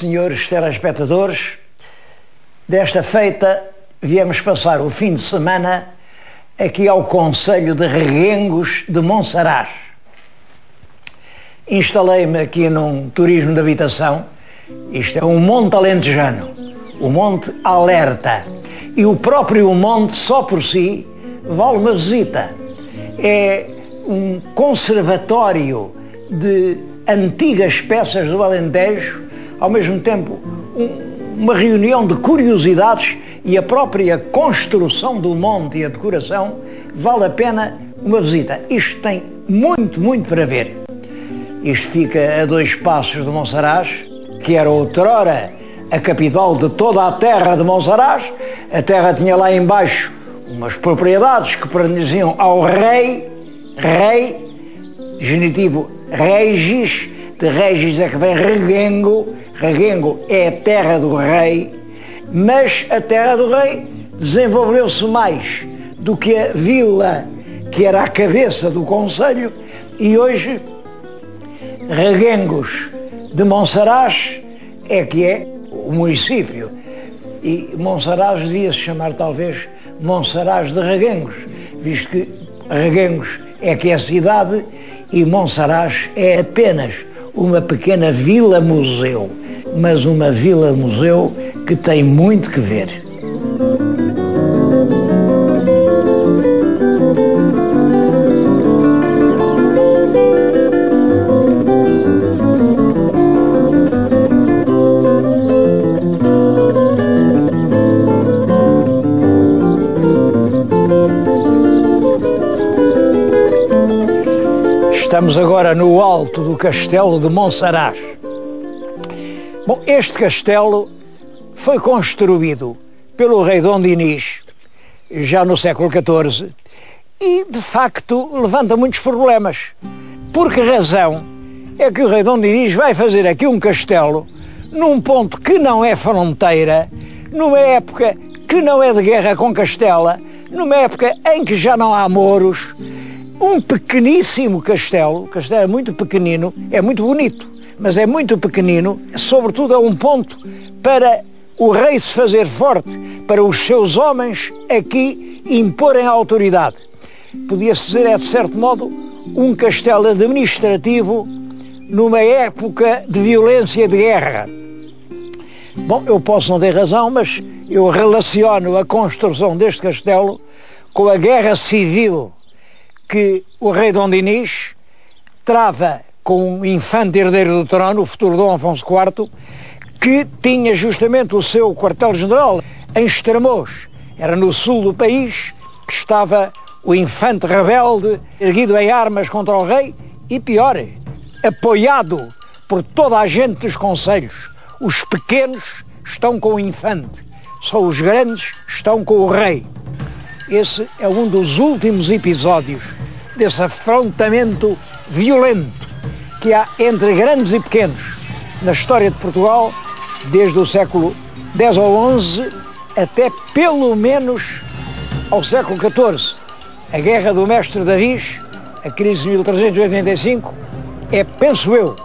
senhores telespectadores, desta feita viemos passar o fim de semana aqui ao concelho de Reguengos de Monsaraz. Instalei-me aqui num turismo de habitação. Isto é um monte alentejano, o Monte Alerta, e o próprio monte só por si vale uma visita. É um conservatório de antigas peças do Alentejo, ao mesmo tempo uma reunião de curiosidades, e a própria construção do monte e a decoração vale a pena uma visita. Isto tem muito para ver. Isto fica a 2 passos de Monsaraz, que era outrora a capital de toda a terra de Monsaraz. A terra tinha lá embaixo umas propriedades que pertenciam ao rei, genitivo Regis, de Regis é que vem Reguengo. Reguengo é a terra do rei, mas a terra do rei desenvolveu-se mais do que a vila, que era a cabeça do concelho, e hoje Reguengos de Monsaraz é que é o município. E Monsaraz devia-se chamar talvez Monsaraz de Reguengos, visto que Reguengos é que é a cidade e Monsaraz é apenas uma pequena vila-museu, mas uma vila-museu que tem muito que ver. Estamos agora no alto do castelo de Monsaraz. Bom, este castelo foi construído pelo rei Dom Dinis já no século XIV e, de facto, levanta muitos problemas. Por que razão é que o rei Dom Dinis vai fazer aqui um castelo num ponto que não é fronteira, numa época que não é de guerra com Castela, numa época em que já não há mouros? Um pequeníssimo castelo, o castelo é muito pequenino, é muito bonito, mas é muito pequenino, sobretudo é um ponto para o rei se fazer forte, para os seus homens aqui imporem a autoridade. Podia-se dizer, de certo modo, um castelo administrativo numa época de violência e de guerra. Bom, eu posso não ter razão, mas eu relaciono a construção deste castelo com a guerra civil que o rei Dom Dinis trava com o infante herdeiro do trono, o futuro Dom Afonso IV, que tinha justamente o seu quartel-general em Estremoz. Era no sul do país que estava o infante rebelde, erguido em armas contra o rei e, pior, apoiado por toda a gente dos concelhos. Os pequenos estão com o infante, só os grandes estão com o rei. Esse é um dos últimos episódios desse afrontamento violento que há entre grandes e pequenos na história de Portugal, desde o século X ou XI até pelo menos ao século XIV. A Guerra do Mestre Davis, a crise de 1385, é, penso eu,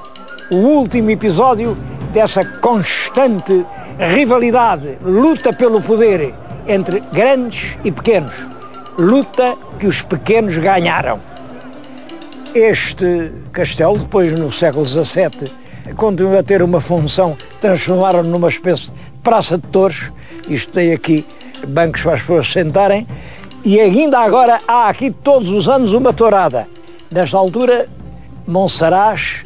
o último episódio dessa constante rivalidade, luta pelo poder entre grandes e pequenos, luta que os pequenos ganharam. Este castelo, depois no século XVII, continua a ter uma função, transformaram-no numa espécie de praça de touros. Isto tem aqui bancos para as pessoas sentarem, e ainda agora há aqui todos os anos uma tourada. Nesta altura, Monsaraz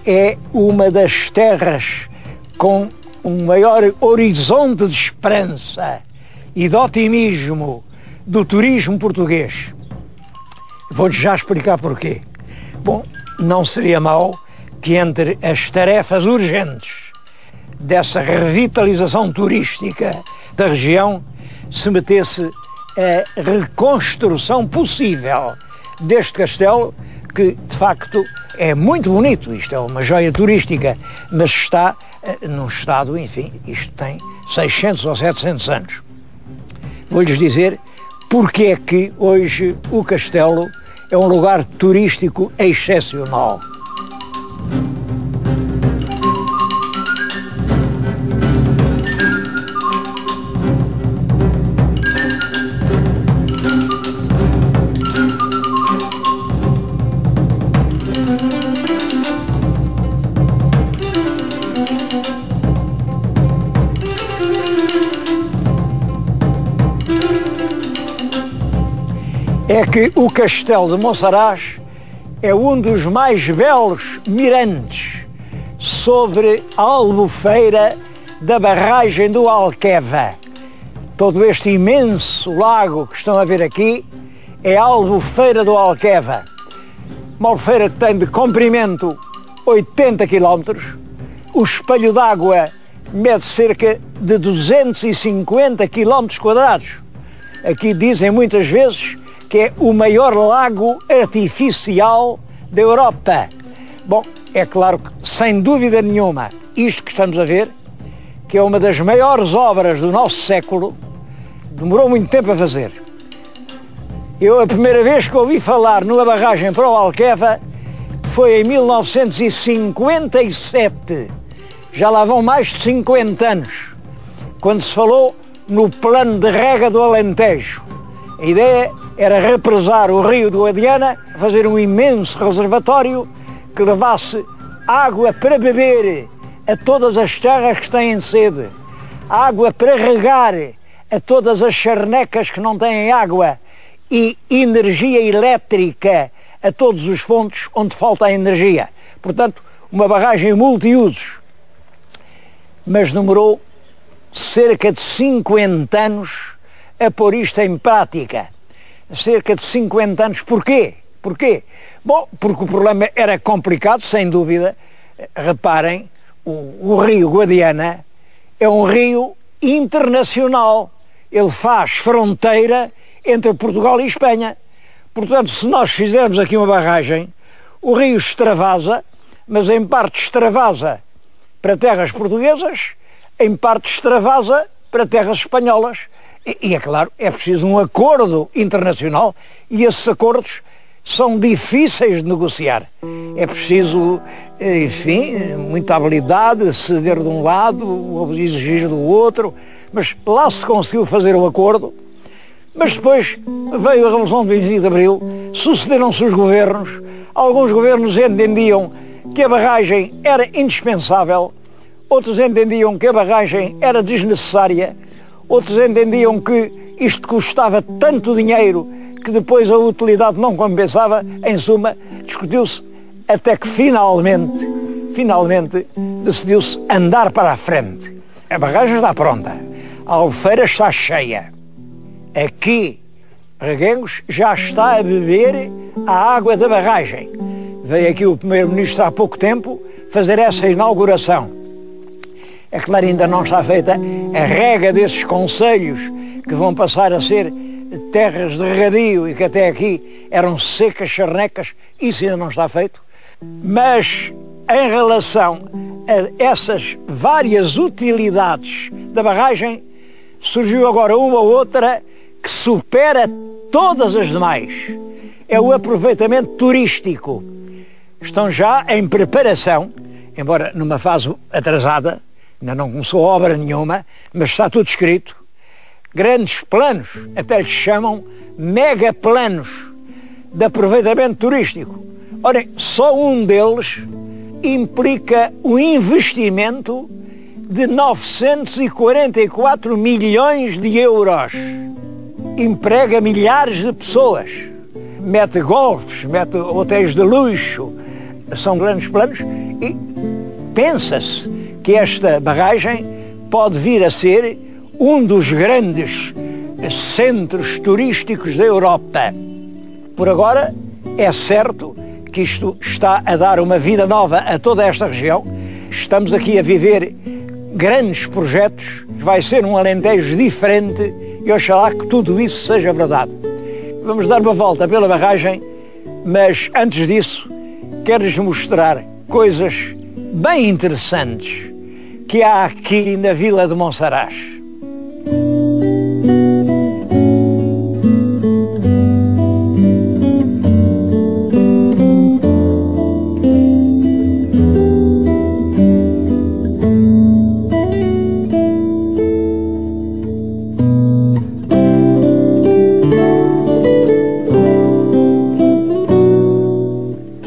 é uma das terras com um maior horizonte de esperança e de otimismo do turismo português. Vou-lhes já explicar porquê. Bom, não seria mau que entre as tarefas urgentes dessa revitalização turística da região se metesse a reconstrução possível deste castelo, que de facto é muito bonito. Isto é uma joia turística, mas está num estado, enfim, isto tem 600 ou 700 anos. Vou-lhes dizer porque é que hoje o castelo é um lugar turístico excepcional. é que o Castelo de Monsaraz é um dos mais belos mirantes sobre a albufeira da barragem do Alqueva. Todo este imenso lago que estão a ver aqui é a albufeira do Alqueva. Uma albufeira que tem de comprimento 80 km, o espelho d'água mede cerca de 250 km². Aqui dizem muitas vezes que é o maior lago artificial da Europa. Bom, é claro que, sem dúvida nenhuma, isto que estamos a ver, que é uma das maiores obras do nosso século, demorou muito tempo a fazer. Eu, a primeira vez que ouvi falar numa barragem para o Alqueva foi em 1957. Já lá vão mais de 50 anos, quando se falou no plano de rega do Alentejo. A ideia era represar o rio do Guadiana, fazer um imenso reservatório que levasse água para beber a todas as terras que têm sede, água para regar a todas as charnecas que não têm água e energia elétrica a todos os pontos onde falta a energia. Portanto, uma barragem multiusos. Mas demorou cerca de 50 anos a pôr isto em prática. Cerca de 50 anos. Porquê? Bom, porque o problema era complicado, sem dúvida. Reparem, o rio Guadiana é um rio internacional. Ele faz fronteira entre Portugal e Espanha. Portanto, se nós fizermos aqui uma barragem, o rio extravasa, mas em parte extravasa para terras portuguesas, em parte extravasa para terras espanholas. E é claro, é preciso um acordo internacional e esses acordos são difíceis de negociar. É preciso, enfim, muita habilidade, ceder de um lado, exigir do outro, mas lá se conseguiu fazer o acordo. Mas depois veio a Revolução de 25 de Abril, sucederam-se os governos, alguns governos entendiam que a barragem era indispensável, outros entendiam que a barragem era desnecessária, outros entendiam que isto custava tanto dinheiro que depois a utilidade não compensava. Em suma, discutiu-se até que finalmente decidiu-se andar para a frente. A barragem está pronta, a albufeira está cheia. Aqui, Reguengos já está a beber a água da barragem. Veio aqui o primeiro-ministro há pouco tempo fazer essa inauguração. É claro, ainda não está feita a rega desses concelhos que vão passar a ser terras de regadio e que até aqui eram secas, charnecas. Isso ainda não está feito. Mas em relação a essas várias utilidades da barragem, surgiu agora uma ou outra que supera todas as demais. É o aproveitamento turístico. Estão já em preparação, embora numa fase atrasada, ainda não começou obra nenhuma, mas está tudo escrito. Grandes planos, até lhes chamam megaplanos de aproveitamento turístico. Ora, só um deles implica um investimento de 944 milhões de euros. Emprega milhares de pessoas, mete golfes, mete hotéis de luxo, são grandes planos e pensa-se que esta barragem pode vir a ser um dos grandes centros turísticos da Europa. Por agora, é certo que isto está a dar uma vida nova a toda esta região. Estamos aqui a viver grandes projetos, vai ser um Alentejo diferente e oxalá que tudo isso seja verdade. Vamos dar uma volta pela barragem, mas antes disso quero-lhes mostrar coisas bem interessantes que há aqui na vila de Monsaraz.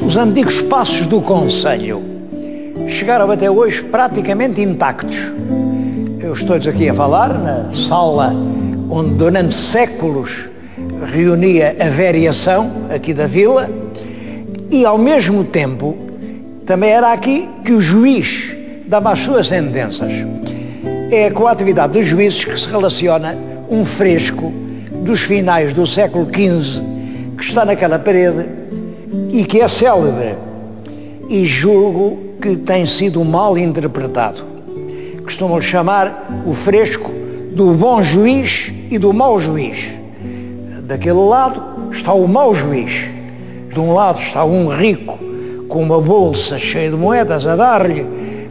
Os antigos passos do concelho chegaram até hoje praticamente intactos. Eu estou aqui a falar na sala onde durante séculos reunia a variação aqui da vila e, ao mesmo tempo, também era aqui que o juiz dava as suas sentenças. É com a atividade dos juízes que se relaciona um fresco dos finais do século XV que está naquela parede e que é célebre e julgo que tem sido mal interpretado. Costumam chamar o fresco do bom juiz e do mau juiz. Daquele lado está o mau juiz. De um lado está um rico com uma bolsa cheia de moedas a dar-lhe.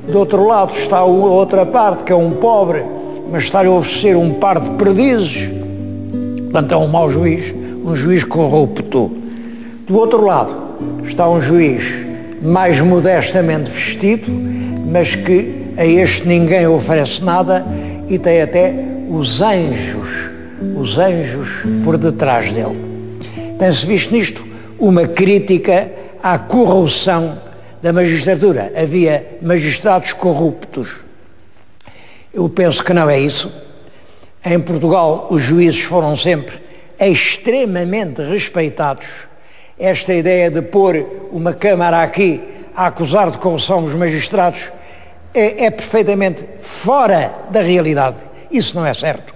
Do outro lado está a outra parte, que é um pobre, mas está-lhe a oferecer um par de perdizes. Portanto, é um mau juiz, um juiz corrupto. Do outro lado está um juiz mais modestamente vestido, mas que a este ninguém oferece nada e tem até os anjos por detrás dele. Tem-se visto nisto uma crítica à corrupção da magistratura. Havia magistrados corruptos. Eu penso que não é isso. Em Portugal, os juízes foram sempre extremamente respeitados. Esta ideia de pôr uma Câmara aqui a acusar de corrupção os magistrados é perfeitamente fora da realidade. Isso não é certo.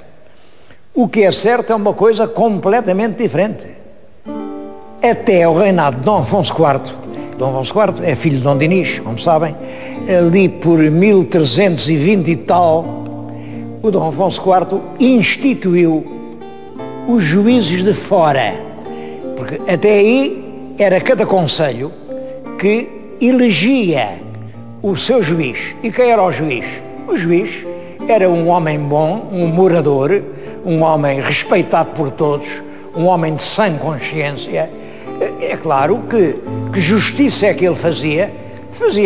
O que é certo é uma coisa completamente diferente. Até o reinado de Dom Afonso IV, Dom Afonso IV é filho de Dom Dinis, como sabem, ali por 1320 e tal, o Dom Afonso IV instituiu os juízes de fora, porque até aí era cada concelho que elegia o seu juiz. E quem era o juiz? O juiz era um homem bom, um morador, um homem respeitado por todos, um homem de sã consciência. É claro que justiça é que ele fazia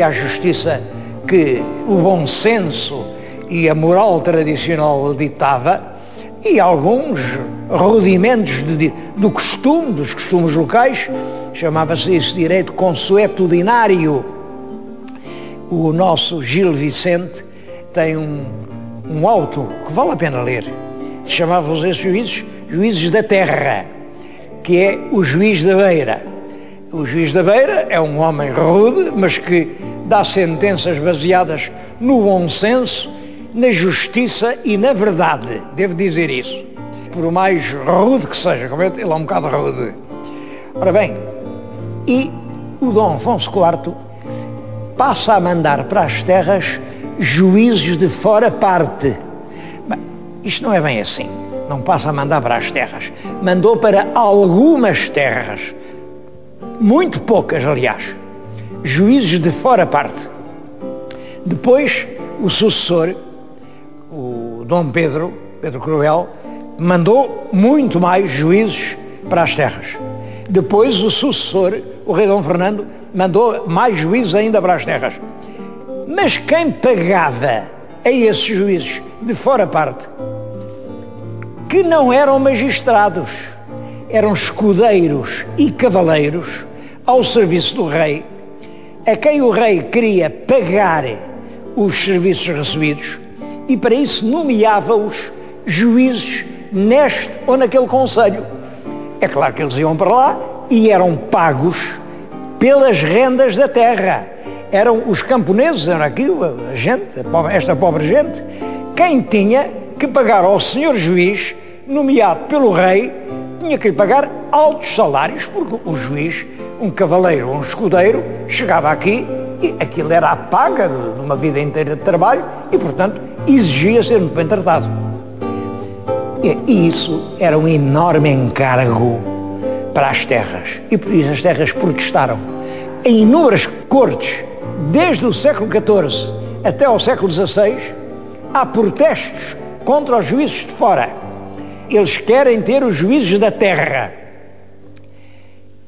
a justiça que o bom senso e a moral tradicional ditava, e alguns rudimentos do costume, dos costumes locais, chamava-se esse direito consuetudinário. O nosso Gil Vicente tem um auto que vale a pena ler. Chamavam-se esses juízes da terra, que é o juiz da beira. O juiz da beira é um homem rude, mas que dá sentenças baseadas no bom senso, na justiça e na verdade. Devo dizer isso. Por mais rude que seja, ele é um bocado rude. Ora bem, e o Dom Afonso IV passa a mandar para as terras juízes de fora parte. Bem, isto não é bem assim. Não passa a mandar para as terras. Mandou para algumas terras. Muito poucas, aliás. Juízes de fora parte. Depois, o sucessor, o Dom Pedro Cruel, mandou muito mais juízes para as terras. Depois, o sucessor, o rei Dom Fernando, mandou mais juízes ainda para as terras. Mas quem pagava a esses juízes de fora parte, que não eram magistrados, eram escudeiros e cavaleiros ao serviço do rei, a quem o rei queria pagar os serviços recebidos, e para isso nomeava-os juízes neste ou naquele concelho. É claro que eles iam para lá e eram pagos pelas rendas da terra. Eram os camponeses, era aqui a gente, esta pobre gente, quem tinha que pagar ao senhor juiz, nomeado pelo rei, tinha que lhe pagar altos salários, porque o juiz, um cavaleiro ou um escudeiro, chegava aqui e aquilo era a paga de uma vida inteira de trabalho e, portanto, exigia ser muito bem tratado. E isso era um enorme encargo para as terras. E por isso as terras protestaram. Em inúmeras cortes, desde o século XIV até ao século XVI, há protestos contra os juízes de fora. Eles querem ter os juízes da terra.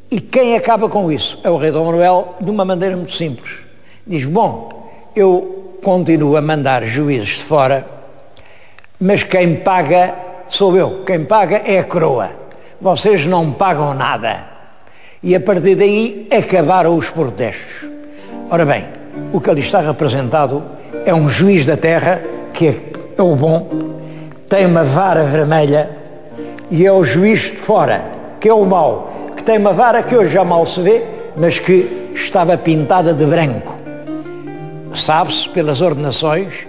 E quem acaba com isso? É o rei Dom Manuel, de uma maneira muito simples. Diz, bom, eu continuo a mandar juízes de fora, mas quem paga sou eu. Quem paga é a coroa. Vocês não pagam nada. E a partir daí acabaram os protestos. Ora bem, o que ali está representado é um juiz da terra, que é o bom, tem uma vara vermelha, e é o juiz de fora, que é o mau, que tem uma vara que hoje já mal se vê, mas que estava pintada de branco. Sabe-se pelas ordenações,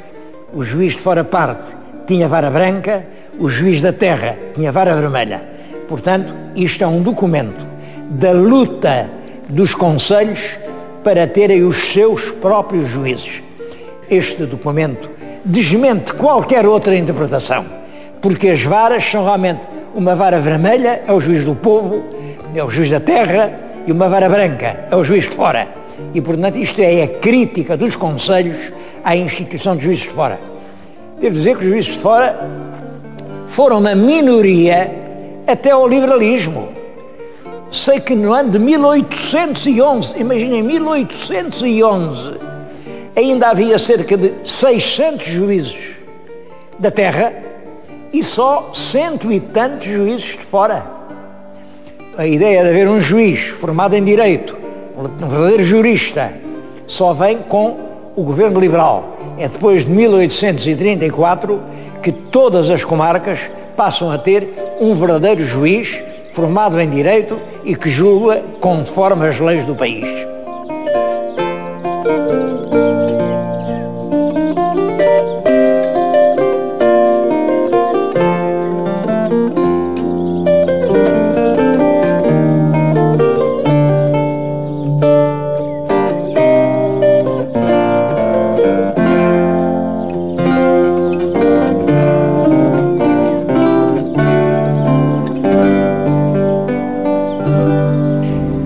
o juiz de fora parte tinha vara branca, o juiz da terra tinha vara vermelha. Portanto, isto é um documento da luta dos conselhos para terem os seus próprios juízes. Este documento desmente qualquer outra interpretação, porque as varas são realmente uma vara vermelha, é o juiz do povo, é o juiz da terra, e uma vara branca, é o juiz de fora. E, portanto, isto é a crítica dos conselhos à instituição de juízes de fora. Devo dizer que os juízes de fora foram uma minoria até ao liberalismo. Sei que no ano de 1811, imaginem, 1811, ainda havia cerca de 600 juízes da terra e só 100 e tantos juízes de fora. A ideia de haver um juiz formado em direito, um verdadeiro jurista, só vem com o governo liberal. É depois de 1834 que todas as comarcas passam a ter um verdadeiro juiz formado em direito e que julga conforme as leis do país.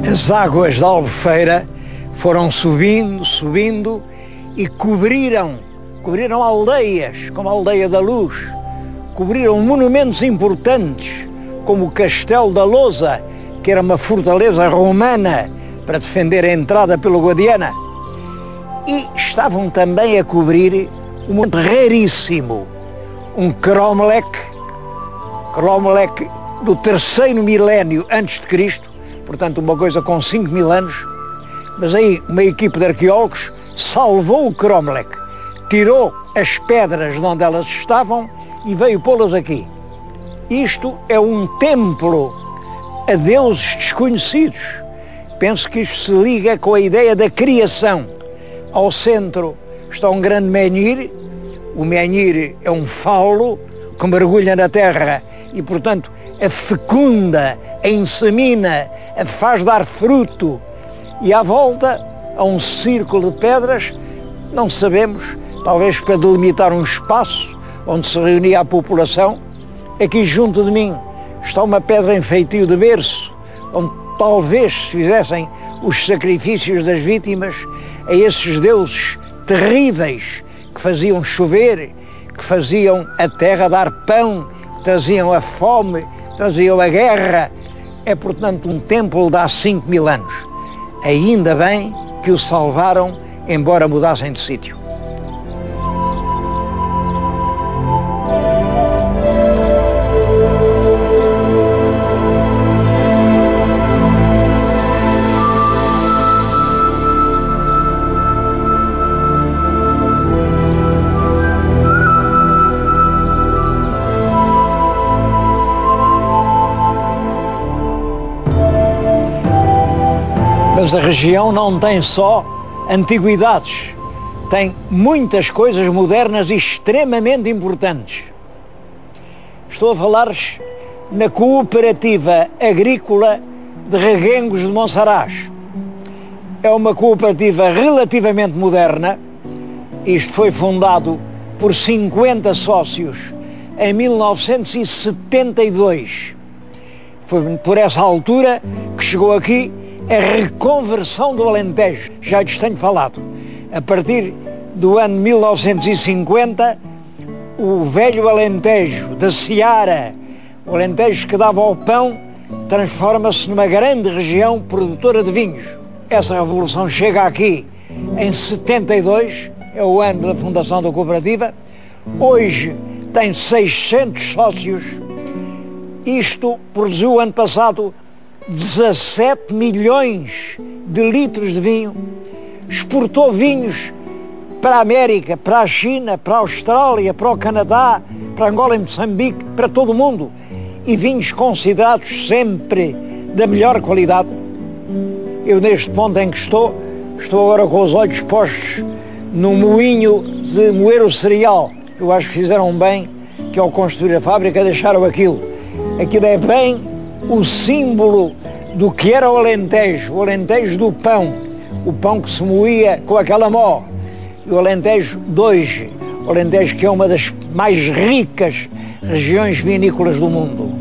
As águas da Albufeira foram subindo e cobriram aldeias, como a Aldeia da Luz, cobriram monumentos importantes, como o Castelo da Lousa, que era uma fortaleza romana para defender a entrada pelo Guadiana, e estavam também a cobrir um monte raríssimo, um Cromlech do terceiro milénio antes de Cristo, portanto uma coisa com 5.000 anos, mas aí uma equipe de arqueólogos salvou o Cromlech, tirou as pedras de onde elas estavam e veio pô-las aqui. Isto é um templo a deuses desconhecidos. Penso que isto se liga com a ideia da criação. Ao centro está um grande menhir. O menhir é um fauno que mergulha na terra e, portanto, a fecunda, a insemina, a faz dar fruto. E à volta há um círculo de pedras, não sabemos, talvez para delimitar um espaço onde se reunia a população. Aqui junto de mim está uma pedra em feitio de berço, onde talvez se fizessem os sacrifícios das vítimas a esses deuses terríveis que faziam chover, que faziam a terra dar pão, traziam a fome, traziam a guerra. É, portanto, um templo de há 5.000 anos. Ainda bem que o salvaram, embora mudassem de sítio. Mas a região não tem só antiguidades, tem muitas coisas modernas e extremamente importantes. Estou a falar-lhes na Cooperativa Agrícola de Reguengos de Monsaraz. É uma cooperativa relativamente moderna. Isto foi fundado por 50 sócios em 1972. Foi por essa altura que chegou aqui a reconversão do Alentejo, já lhes tenho falado. A partir do ano 1950, o velho Alentejo da Seara, o Alentejo que dava ao pão, transforma-se numa grande região produtora de vinhos. Essa revolução chega aqui em 72, é o ano da fundação da cooperativa. Hoje tem 600 sócios. Isto produziu ano passado 17 milhões de litros de vinho, exportou vinhos para a América, para a China, para a Austrália, para o Canadá, para Angola e Moçambique, para todo o mundo. e vinhos considerados sempre da melhor qualidade. Eu, neste ponto em que estou agora com os olhos postos no moinho de moer o cereal. Eu acho que fizeram bem, que ao construir a fábrica deixaram aquilo. Aquilo é bem o símbolo do que era o Alentejo do pão, o pão que se moía com aquela mó. E o Alentejo de hoje, o Alentejo que é uma das mais ricas regiões vinícolas do mundo.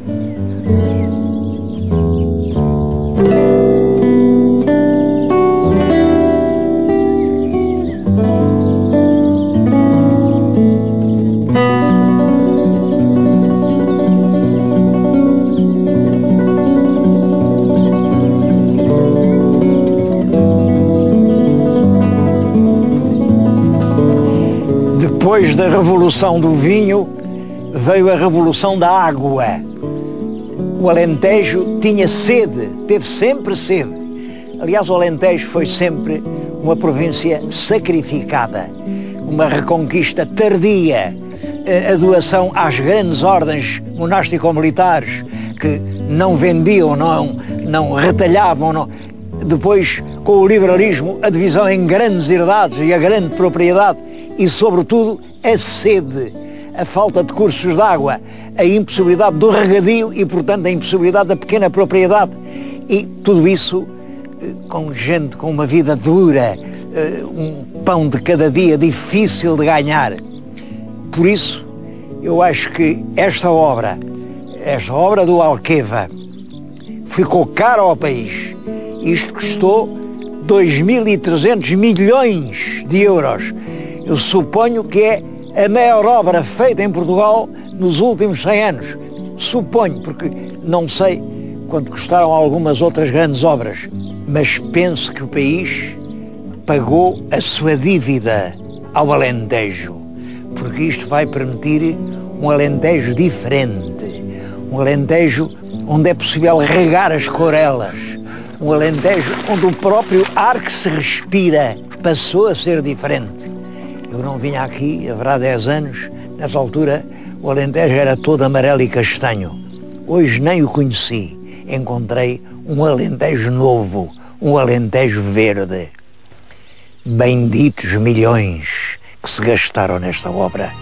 Depois da revolução do vinho, veio a revolução da água. O Alentejo tinha sede, teve sempre sede. Aliás, o Alentejo foi sempre uma província sacrificada, uma reconquista tardia, a doação às grandes ordens monástico-militares que não vendiam, não retalhavam, não. Depois, com o liberalismo, a divisão em grandes herdades e a grande propriedade e, sobretudo, a sede, a falta de cursos de água, a impossibilidade do regadio e, portanto, a impossibilidade da pequena propriedade. E tudo isso com gente com uma vida dura, um pão de cada dia difícil de ganhar. Por isso, eu acho que esta obra do Alqueva ficou cara ao país. Isto custou 2.300 milhões de euros. Eu suponho que é a maior obra feita em Portugal nos últimos 100 anos. Suponho, porque não sei quanto custaram algumas outras grandes obras, mas penso que o país pagou a sua dívida ao Alentejo, porque isto vai permitir um Alentejo diferente, um Alentejo onde é possível regar as corelas, um Alentejo onde o próprio ar que se respira passou a ser diferente. Eu não vinha aqui, haverá 10 anos, nessa altura o Alentejo era todo amarelo e castanho. Hoje nem o conheci, encontrei um Alentejo novo, um Alentejo verde. Benditos milhões que se gastaram nesta obra.